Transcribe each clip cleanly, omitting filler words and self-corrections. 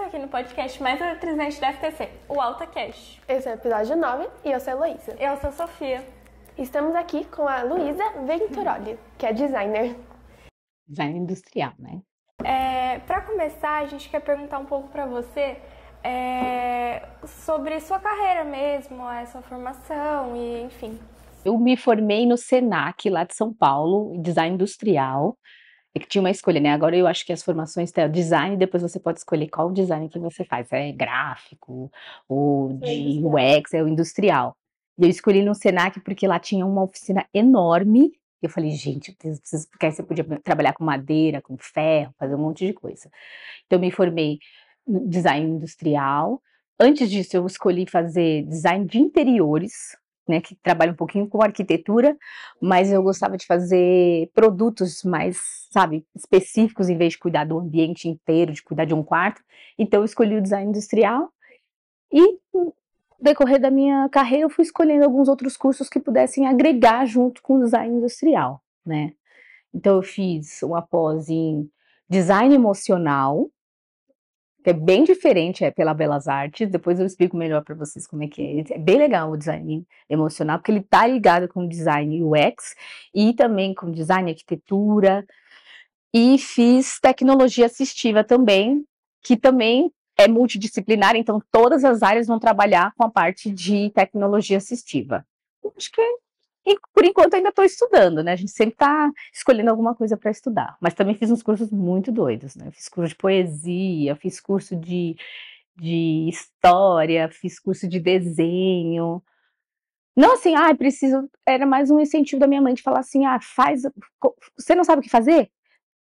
aqui no podcast mais eletrizante da FTC, o AltaCast. Esse é o episódio 9 e eu sou a Heloísa. Eu sou a Sofia. Estamos aqui com a Luísa Venturoli, que é designer. Design industrial, né? Para começar, a gente quer perguntar um pouco para você sobre sua carreira mesmo, a sua formação e enfim. Eu me formei no Senac, lá de São Paulo, em design industrial. É que tinha uma escolha, né? Agora eu acho que as formações têm design, depois você pode escolher qual design que você faz. É gráfico, ou de UX, é o industrial. E eu escolhi no Senac porque lá tinha uma oficina enorme. Eu falei, gente, eu preciso, porque aí você podia trabalhar com madeira, com ferro, fazer um monte de coisa. Então eu me formei no design industrial. Antes disso, eu escolhi fazer design de interiores, né, que trabalha um pouquinho com arquitetura, mas eu gostava de fazer produtos mais, sabe, específicos, em vez de cuidar do ambiente inteiro, de cuidar de um quarto. Então eu escolhi o design industrial e no decorrer da minha carreira eu fui escolhendo alguns outros cursos que pudessem agregar junto com o design industrial, né. Então eu fiz uma pós em design emocional, que é bem diferente, pela Belas Artes. Depois eu explico melhor para vocês como é que é. É bem legal o design emocional, porque ele tá ligado com o design UX e também com design arquitetura. E fiz tecnologia assistiva também, que também é multidisciplinar, então todas as áreas vão trabalhar com a parte de tecnologia assistiva. Acho que e por enquanto ainda estou estudando, né? A gente sempre está escolhendo alguma coisa para estudar. Mas também fiz uns cursos muito doidos, né? Fiz curso de poesia, fiz curso de história, fiz curso de desenho. Não assim, preciso. Era mais um incentivo da minha mãe de falar assim: faz. Você não sabe o que fazer?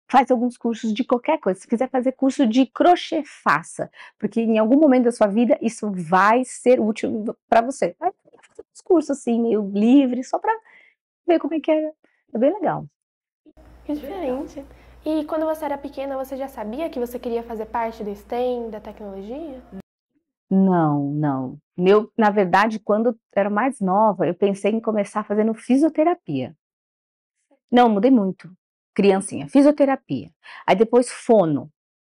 Faz alguns cursos de qualquer coisa. Se quiser fazer curso de crochê, faça. Porque em algum momento da sua vida isso vai ser útil para você. Vai fazer uns cursos assim, meio livre, só para ver como é que é. É bem legal. Que diferente. E quando você era pequena, você já sabia que você queria fazer parte do STEM, da tecnologia? Não. Na verdade, quando eu era mais nova, eu pensei em começar fazendo fisioterapia. Não, mudei muito. Criancinha, fisioterapia. Aí depois fono.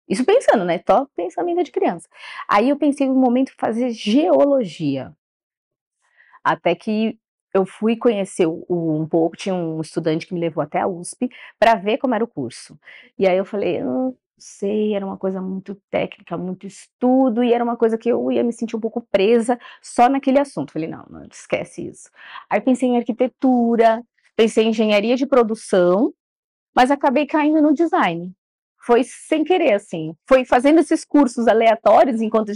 Isso pensando, né? Só pensamento de criança. Aí eu pensei no momento de fazer geologia. Até que eu fui conhecer um pouco, tinha um estudante que me levou até a USP para ver como era o curso. E aí eu falei, não sei, era uma coisa muito técnica, muito estudo, e era uma coisa que eu ia me sentir um pouco presa só naquele assunto. Falei, não, esquece isso. Aí pensei em arquitetura, pensei em engenharia de produção, mas acabei caindo no design. Foi sem querer, assim. Foi fazendo esses cursos aleatórios, enquanto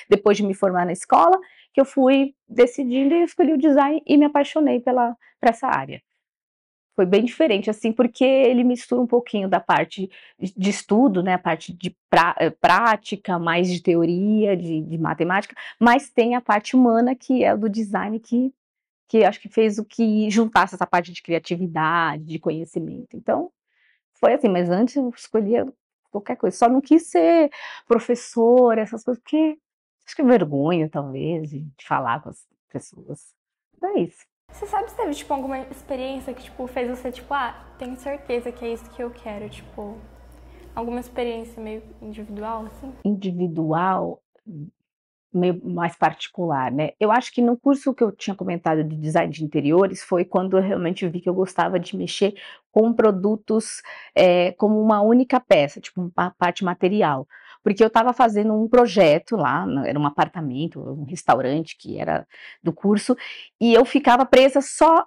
depois de me formar na escola, que eu fui decidindo e escolhi o design e me apaixonei por essa área. Foi bem diferente, assim, porque ele mistura um pouquinho da parte de estudo, né, a parte de prática, mais de teoria, de matemática, mas tem a parte humana, que é do design, que acho que fez o que juntasse essa parte de criatividade, de conhecimento. Então, foi assim, mas antes eu escolhia qualquer coisa, só não quis ser professora, essas coisas, porque acho que é vergonha, talvez, de falar com as pessoas. É isso. Você sabe se teve, tipo, alguma experiência que, tipo, fez você, tipo, tenho certeza que é isso que eu quero, tipo, alguma experiência meio individual, assim? Individual, meio mais particular, né? Eu acho que no curso que eu tinha comentado de design de interiores foi quando eu realmente vi que eu gostava de mexer com produtos como uma única peça, tipo uma parte material. Porque eu estava fazendo um projeto lá, era um apartamento, um restaurante que era do curso, e eu ficava presa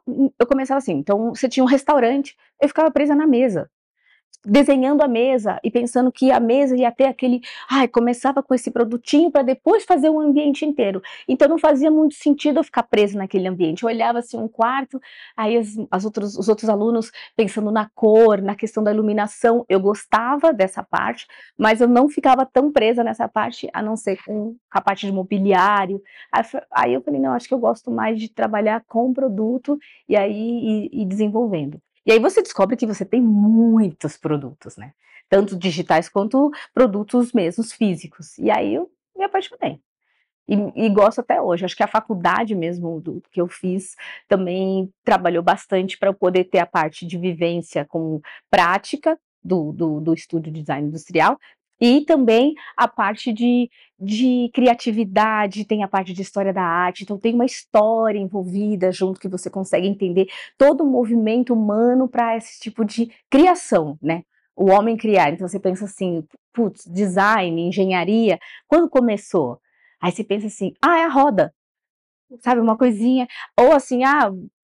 eu começava assim, então você tinha um restaurante, eu ficava presa na mesa, desenhando a mesa e pensando que a mesa ia ter começava com esse produtinho para depois fazer o ambiente inteiro. Então não fazia muito sentido eu ficar presa naquele ambiente. Eu olhava assim um quarto, aí os outros alunos pensando na cor, na questão da iluminação. Eu gostava dessa parte, mas eu não ficava tão presa nessa parte, a não ser com a parte de mobiliário. Aí eu falei, não, acho que eu gosto mais de trabalhar com produto e aí ir desenvolvendo. E aí você descobre que você tem muitos produtos, né? Tanto digitais quanto produtos mesmos físicos. E aí eu me apaixonei. E gosto até hoje. Acho que a faculdade mesmo que eu fiz também trabalhou bastante para eu poder ter a parte de vivência com prática do estúdio de design industrial, E também a parte de criatividade, tem a parte de história da arte, então tem uma história envolvida junto que você consegue entender todo o movimento humano para esse tipo de criação, né? O homem criar. Então você pensa assim, putz, design, engenharia, quando começou? Aí você pensa assim, é a roda. Sabe, uma coisinha, ou assim,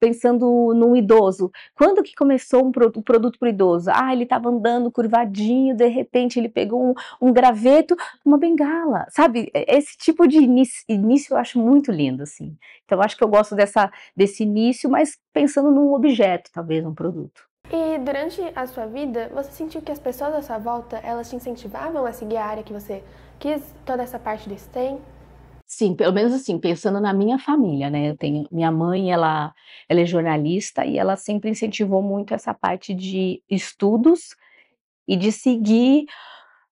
pensando num idoso, quando que começou um produto para o idoso? Ele estava andando curvadinho, de repente ele pegou um graveto, uma bengala, sabe? Esse tipo de início eu acho muito lindo, assim. Então eu acho que eu gosto desse início, mas pensando num objeto, talvez, um produto. E durante a sua vida, você sentiu que as pessoas à sua volta, elas te incentivavam a seguir a área que você quis, toda essa parte do STEM? Sim, pelo menos assim, pensando na minha família, né, eu tenho minha mãe, ela é jornalista e ela sempre incentivou muito essa parte de estudos e de seguir,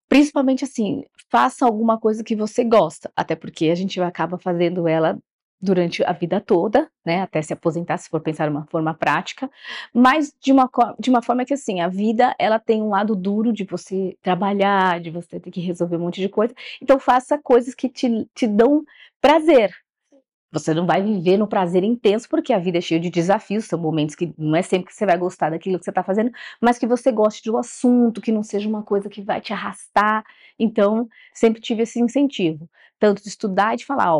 principalmente assim, faça alguma coisa que você gosta, até porque a gente acaba fazendo ela durante a vida toda, né, até se aposentar, se for pensar de uma forma prática, mas de uma forma que assim, a vida ela tem um lado duro de você trabalhar, de você ter que resolver um monte de coisa, então faça coisas que te dão prazer. Você não vai viver no prazer intenso, porque a vida é cheia de desafios, são momentos que não é sempre que você vai gostar daquilo que você está fazendo, mas que você goste do assunto, que não seja uma coisa que vai te arrastar. Então, sempre tive esse incentivo, tanto de estudar e de falar,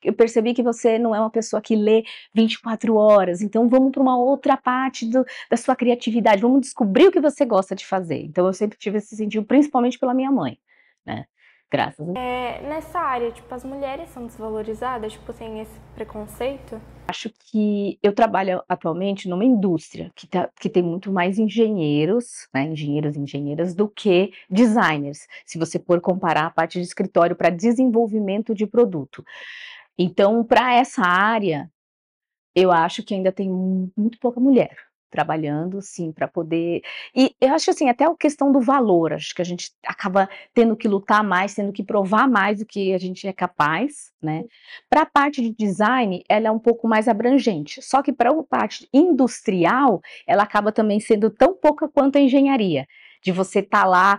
eu percebi que você não é uma pessoa que lê 24 horas, então vamos para uma outra parte da sua criatividade, vamos descobrir o que você gosta de fazer. Então, eu sempre tive esse incentivo, principalmente pela minha mãe, né? Graças a Deus. Nessa área, tipo, as mulheres são desvalorizadas, tipo, tem esse preconceito? Acho que eu trabalho atualmente numa indústria que tem muito mais engenheiros, né, engenheiros e engenheiras, do que designers, se você for comparar a parte de escritório para desenvolvimento de produto. Então, para essa área, eu acho que ainda tem muito pouca mulher trabalhando, sim, para poder. E eu acho assim, até a questão do valor, acho que a gente acaba tendo que lutar mais, tendo que provar mais do que a gente é capaz, né? Para a parte de design, ela é um pouco mais abrangente, só que para a parte industrial, ela acaba também sendo tão pouca quanto a engenharia. De você estar lá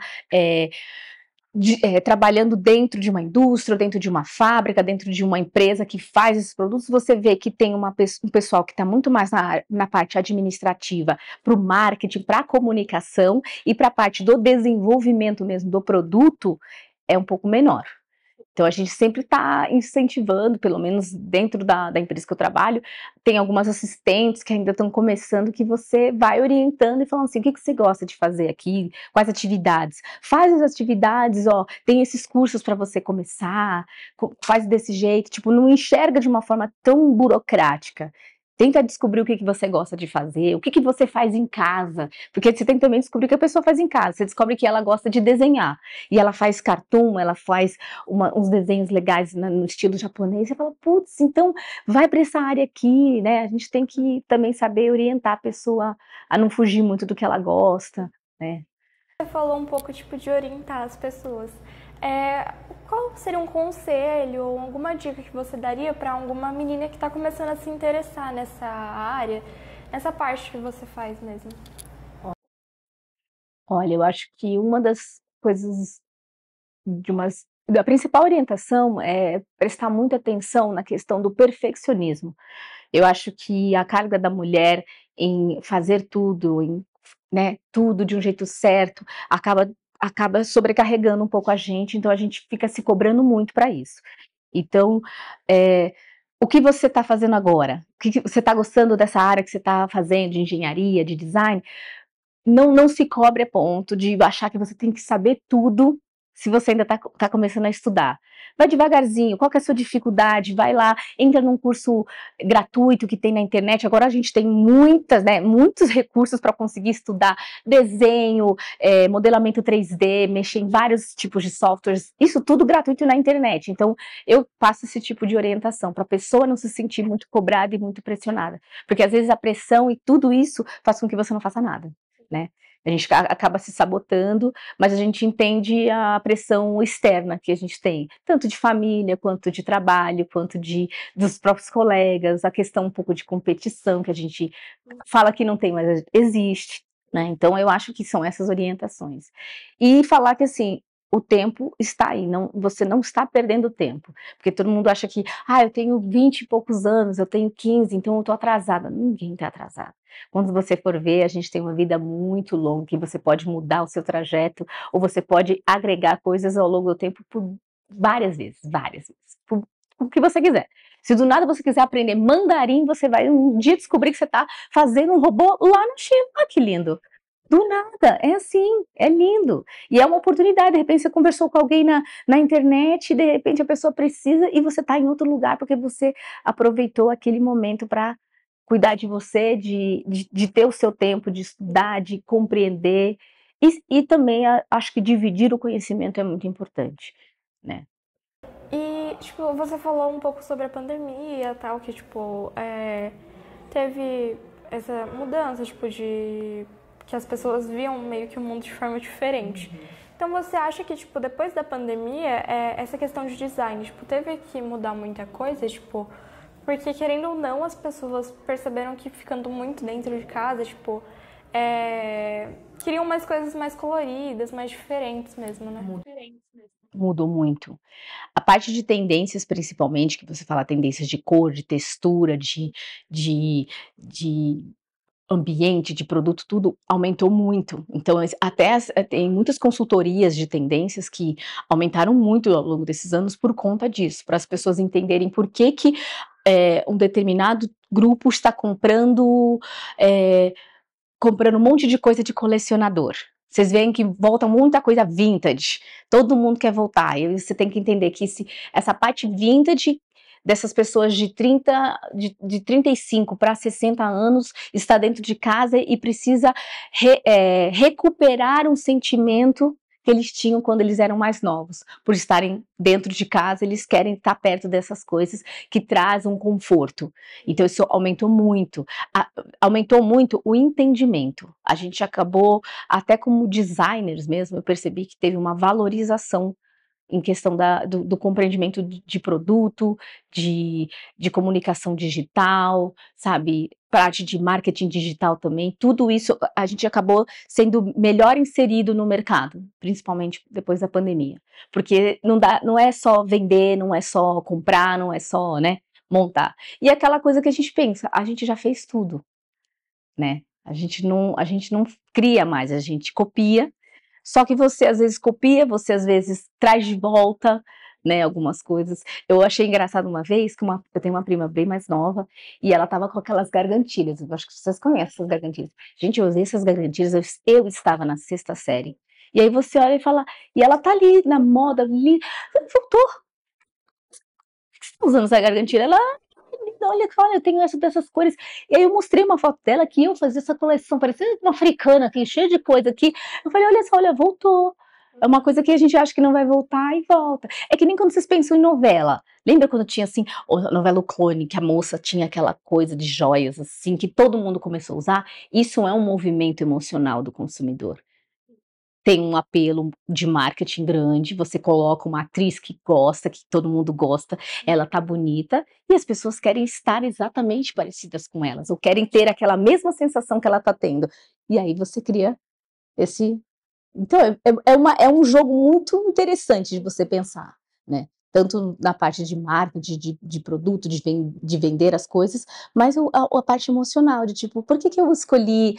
trabalhando dentro de uma indústria, dentro de uma fábrica, dentro de uma empresa que faz esses produtos, você vê que tem um pessoal que está muito mais na parte administrativa, para o marketing, para a comunicação, e para a parte do desenvolvimento mesmo do produto, é um pouco menor. Então, a gente sempre está incentivando, pelo menos dentro da empresa que eu trabalho, tem algumas assistentes que ainda estão começando, que você vai orientando e falando assim, o que você gosta de fazer aqui, quais atividades? Faz as atividades, tem esses cursos para você começar, faz desse jeito, tipo, não enxerga de uma forma tão burocrática. Tenta descobrir o que você gosta de fazer, o que você faz em casa, porque você tem que também descobrir o que a pessoa faz em casa. Você descobre que ela gosta de desenhar, e ela faz cartoon, ela faz uns desenhos legais no estilo japonês, você fala, putz, então vai para essa área aqui, né? A gente tem que também saber orientar a pessoa a não fugir muito do que ela gosta, né? Você falou um pouco, tipo, de orientar as pessoas. Qual seria um conselho ou alguma dica que você daria para alguma menina que está começando a se interessar nessa área, nessa parte que você faz mesmo? Olha, eu acho que uma das coisas da principal orientação é prestar muita atenção na questão do perfeccionismo. Eu acho que a carga da mulher em fazer tudo, né, tudo de um jeito certo, acaba sobrecarregando um pouco a gente, então a gente fica se cobrando muito para isso. Então, o que você está fazendo agora? O que você está gostando dessa área que você está fazendo, de engenharia, de design? Não se cobre a ponto de achar que você tem que saber tudo se você ainda está começando a estudar. Vai devagarzinho, qual que é a sua dificuldade? Vai lá, entra num curso gratuito que tem na internet. Agora a gente tem muitos recursos para conseguir estudar desenho, modelamento 3D, mexer em vários tipos de softwares, isso tudo gratuito na internet. Então, eu passo esse tipo de orientação para a pessoa não se sentir muito cobrada e muito pressionada. Porque às vezes a pressão e tudo isso faz com que você não faça nada. Né? A gente acaba se sabotando, mas a gente entende a pressão externa que a gente tem, tanto de família, quanto de trabalho, quanto dos próprios colegas, a questão um pouco de competição, que a gente fala que não tem, mas existe, né? Então eu acho que são essas orientações. E falar que assim, o tempo está aí, você não está perdendo tempo, porque todo mundo acha que, eu tenho 20 e poucos anos, eu tenho 15, então eu estou atrasada. Ninguém está atrasado. Quando você for ver, a gente tem uma vida muito longa, que você pode mudar o seu trajeto, ou você pode agregar coisas ao longo do tempo por várias vezes, por o que você quiser. Se do nada você quiser aprender mandarim, você vai um dia descobrir que você está fazendo um robô lá na China. Olha que lindo! Do nada, é assim, é lindo. E é uma oportunidade, de repente você conversou com alguém na internet, de repente a pessoa precisa e você está em outro lugar porque você aproveitou aquele momento para cuidar de você, de ter o seu tempo, de estudar, de compreender. E também acho que dividir o conhecimento é muito importante, né? E, tipo, você falou um pouco sobre a pandemia e tal, que, tipo, teve essa mudança, tipo, que as pessoas viam meio que o mundo de forma diferente. Então, você acha que, tipo, depois da pandemia, essa questão de design, tipo, teve que mudar muita coisa, tipo, porque, querendo ou não, as pessoas perceberam que ficando muito dentro de casa, tipo, queriam umas coisas mais coloridas, mais diferentes mesmo, né? Mudou muito. A parte de tendências, principalmente, que você fala tendências de cor, de textura, de ambiente, de produto, tudo aumentou muito. Então, até tem muitas consultorias de tendências que aumentaram muito ao longo desses anos por conta disso, para as pessoas entenderem por que um determinado grupo está comprando um monte de coisa de colecionador. Vocês veem que volta muita coisa vintage, todo mundo quer voltar, e você tem que entender que essa parte vintage dessas pessoas de 35 para 60 anos está dentro de casa e precisa recuperar um sentimento que eles tinham quando eles eram mais novos. Por estarem dentro de casa, eles querem estar perto dessas coisas que trazem um conforto. Então isso aumentou muito. Aumentou muito o entendimento. A gente acabou, até como designers mesmo, eu percebi que teve uma valorização em questão do compreendimento de produto, de comunicação digital, sabe, parte de marketing digital também, tudo isso a gente acabou sendo melhor inserido no mercado, principalmente depois da pandemia, porque não é só vender, não é só comprar, não é só, né, montar. E aquela coisa que a gente pensa, a gente já fez tudo, né, a gente não cria mais, a gente copia. Só que você às vezes copia, você às vezes traz de volta, né, algumas coisas. Eu achei engraçado uma vez que eu tenho uma prima bem mais nova e ela tava com aquelas gargantilhas. Eu acho que vocês conhecem essas gargantilhas. Gente, eu usei essas gargantilhas, eu estava na 6ª série. E aí você olha e fala, e ela tá ali na moda, ali, voltou. Por que você tá usando essa gargantilha? Ela, olha, eu tenho essa dessas cores. E aí eu mostrei uma foto dela que eu fazia essa coleção, parecendo uma africana aqui, cheia de coisa aqui. Eu falei, olha só, olha, voltou. É uma coisa que a gente acha que não vai voltar e volta. É que nem quando vocês pensam em novela. Lembra quando tinha assim, a novela O Clone, que a moça tinha aquela coisa de joias assim, que todo mundo começou a usar? Isso é um movimento emocional do consumidor. Tem um apelo de marketing grande, você coloca uma atriz que gosta, que todo mundo gosta, ela tá bonita, e as pessoas querem estar exatamente parecidas com elas, ou querem ter aquela mesma sensação que ela tá tendo. E aí você cria esse... Então, é um jogo muito interessante de você pensar, né? Tanto na parte de marketing, de produto, de vender as coisas, mas a parte emocional, de tipo, por que eu escolhi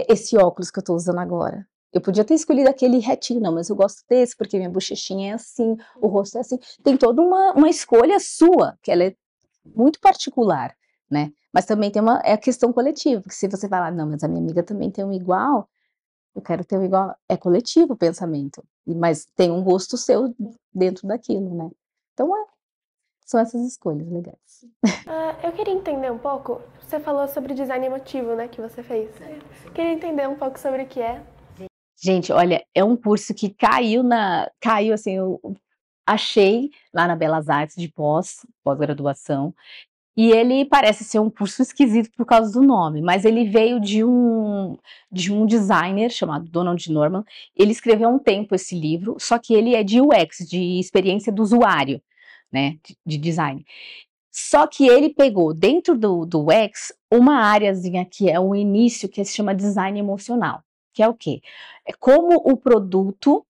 esse óculos que eu tô usando agora? Eu podia ter escolhido aquele retinho, não, mas eu gosto desse porque minha bochechinha é assim, o rosto é assim. Tem toda uma escolha sua, que ela é muito particular, né? Mas também tem a questão coletiva, que se você falar, não, mas a minha amiga também tem um igual, eu quero ter um igual, é coletivo o pensamento, mas tem um gosto seu dentro daquilo, né? Então, são essas escolhas legais. Eu queria entender um pouco, você falou sobre design emotivo, né, que você fez. Queria entender um pouco sobre o que é. Gente, olha, é um curso que caiu assim, eu achei lá na Belas Artes de pós-graduação, e ele parece ser um curso esquisito por causa do nome, mas ele veio de um designer chamado Donald Norman. Ele escreveu há um tempo esse livro, só que ele é de UX, de experiência do usuário, né, de design. Só que ele pegou dentro do UX uma áreazinha que é o início, que se chama design emocional. Que é o quê? É como o produto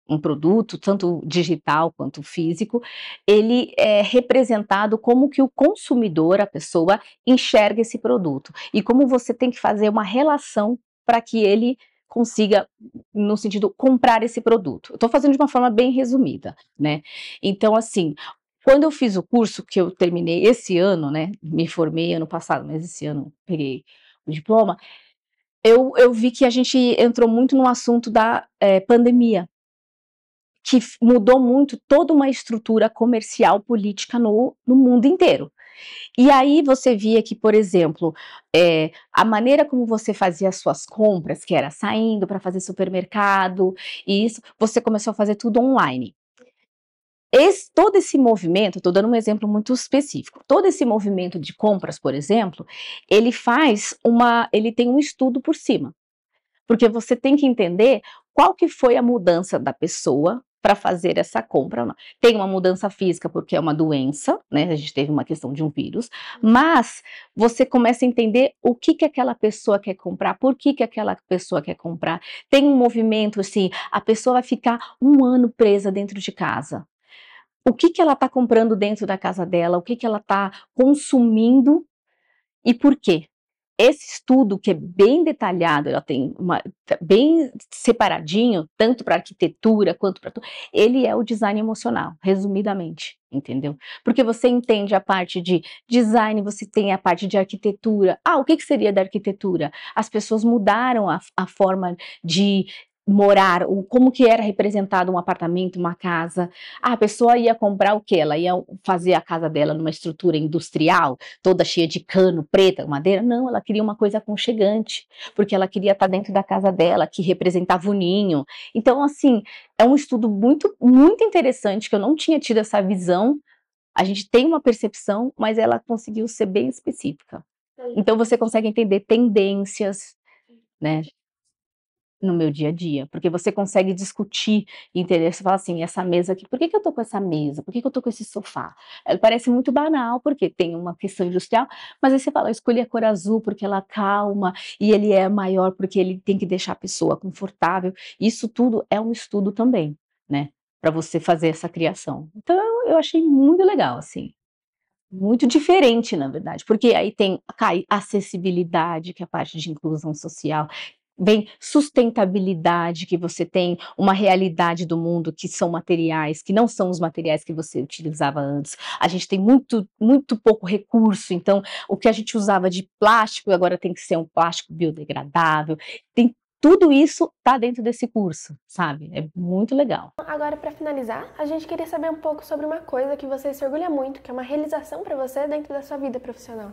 um produto, tanto digital quanto físico, ele é representado como que o consumidor, a pessoa, enxerga esse produto. E como você tem que fazer uma relação para que ele consiga, no sentido, comprar esse produto. Eu estou fazendo de uma forma bem resumida, né? Então, assim, quando eu fiz o curso, que eu terminei esse ano, né? Me formei ano passado, mas esse ano peguei o diploma, eu vi que a gente entrou muito no assunto da pandemia, que mudou muito toda uma estrutura comercial política no mundo inteiro. E aí você via que, por exemplo, a maneira como você fazia as suas compras, que era saindo para fazer supermercado, e isso, você começou a fazer tudo online. Todo esse movimento, estou dando um exemplo muito específico, todo esse movimento de compras, por exemplo, ele tem um estudo por cima. Porque você tem que entender qual que foi a mudança da pessoa para fazer essa compra. Tem uma mudança física porque é uma doença, né? A gente teve uma questão de um vírus, mas você começa a entender o que aquela pessoa quer comprar, por que aquela pessoa quer comprar. Tem um movimento assim, a pessoa vai ficar um ano presa dentro de casa. O que ela está comprando dentro da casa dela, o que ela está consumindo e por quê? Esse estudo, que é bem detalhado, ela tem bem separadinho, tanto para arquitetura quanto para tudo, ele é o design emocional, resumidamente, entendeu? Porque você entende a parte de design, você tem a parte de arquitetura. O que seria da arquitetura? As pessoas mudaram a forma de morar, como que era representado um apartamento, uma casa. A pessoa ia comprar o quê? Ela ia fazer a casa dela numa estrutura industrial, toda cheia de cano, preta, madeira? Não, ela queria uma coisa aconchegante, porque ela queria estar dentro da casa dela, que representava o ninho. Então, assim, é um estudo muito, muito interessante, que eu não tinha tido essa visão. A gente tem uma percepção, mas ela conseguiu ser bem específica. Então, você consegue entender tendências, né, no meu dia a dia, porque você consegue discutir, entender, você fala assim, essa mesa aqui, por que eu tô com essa mesa? Por que eu tô com esse sofá? Parece muito banal, porque tem uma questão industrial, mas aí você fala, eu escolhi a cor azul porque ela calma, e ele é maior porque ele tem que deixar a pessoa confortável. Isso tudo é um estudo também, né, para você fazer essa criação. Então, eu achei muito legal, assim. Muito diferente, na verdade, porque aí tem a acessibilidade, que é a parte de inclusão social, vem sustentabilidade, que você tem uma realidade do mundo que são materiais, que não são os materiais que você utilizava antes. A gente tem muito, muito pouco recurso, então o que a gente usava de plástico agora tem que ser um plástico biodegradável. Tem tudo isso tá dentro desse curso, sabe? É muito legal. Agora, para finalizar, a gente queria saber um pouco sobre uma coisa que você se orgulha muito, que é uma realização para você dentro da sua vida profissional.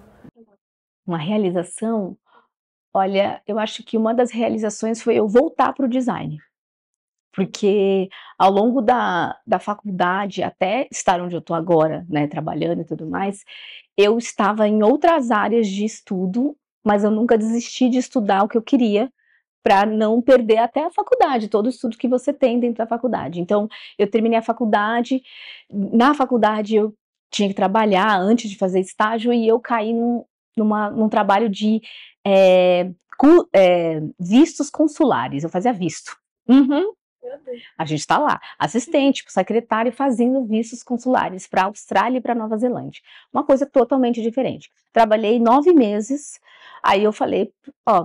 Uma realização? Olha, eu acho que uma das realizações foi eu voltar para o design, porque ao longo da faculdade, até estar onde eu estou agora, né, trabalhando e tudo mais, eu estava em outras áreas de estudo, mas eu nunca desisti de estudar o que eu queria, para não perder até a faculdade, todo o estudo que você tem dentro da faculdade. Então, eu terminei a faculdade, na faculdade eu tinha que trabalhar antes de fazer estágio, e eu caí num trabalho de vistos consulares, eu fazia visto. Uhum. A gente está lá, assistente, secretário, fazendo vistos consulares para a Austrália e para Nova Zelândia. Uma coisa totalmente diferente. Trabalhei 9 meses, aí eu falei,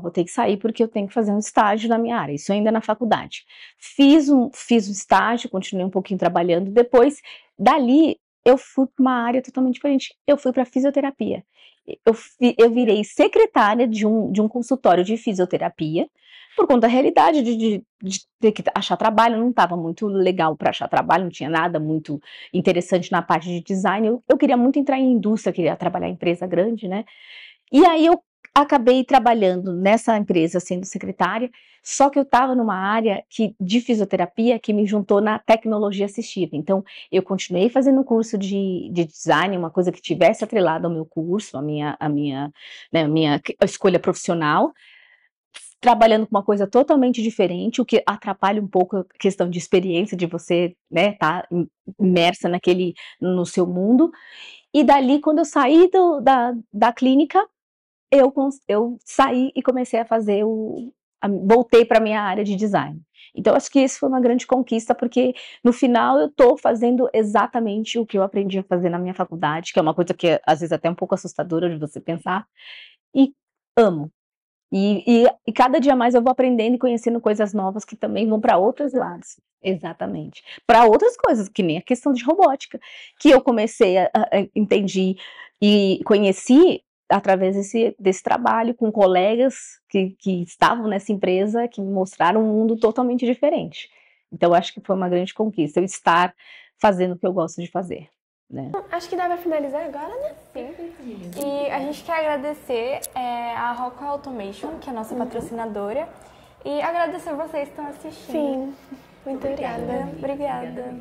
vou ter que sair porque eu tenho que fazer um estágio na minha área, isso ainda na faculdade. Fiz um estágio, continuei um pouquinho trabalhando, depois, dali, eu fui para uma área totalmente diferente, eu fui para fisioterapia. Eu virei secretária de um consultório de fisioterapia, por conta da realidade de ter que achar trabalho, não estava muito legal para achar trabalho, não tinha nada muito interessante na parte de design. Eu queria muito entrar em indústria, queria trabalhar em empresa grande, né? E aí eu acabei trabalhando nessa empresa sendo secretária, só que eu estava numa área de fisioterapia que me juntou na tecnologia assistiva. Então, eu continuei fazendo um curso de design, uma coisa que tivesse atrelado ao meu curso, né, a minha escolha profissional, trabalhando com uma coisa totalmente diferente, o que atrapalha um pouco a questão de experiência, de você, né, tá imersa no seu mundo. E dali, quando eu saí da clínica, eu saí e comecei a fazer voltei para a minha área de design. Então, acho que isso foi uma grande conquista, porque no final eu estou fazendo exatamente o que eu aprendi a fazer na minha faculdade, que é uma coisa que às vezes até um pouco assustadora de você pensar, e amo. E cada dia mais eu vou aprendendo e conhecendo coisas novas que também vão para outros lados. Exatamente. Para outras coisas, que nem a questão de robótica, que eu comecei entendi e conheci através desse trabalho com colegas que estavam nessa empresa, que me mostraram um mundo totalmente diferente. Então, eu acho que foi uma grande conquista, eu estar fazendo o que eu gosto de fazer. Né? Acho que dá pra finalizar agora, né? Sim. E a gente quer agradecer a Rockwell Automation, que é a nossa patrocinadora, e agradecer vocês que estão assistindo. Sim. Muito obrigada. Obrigada.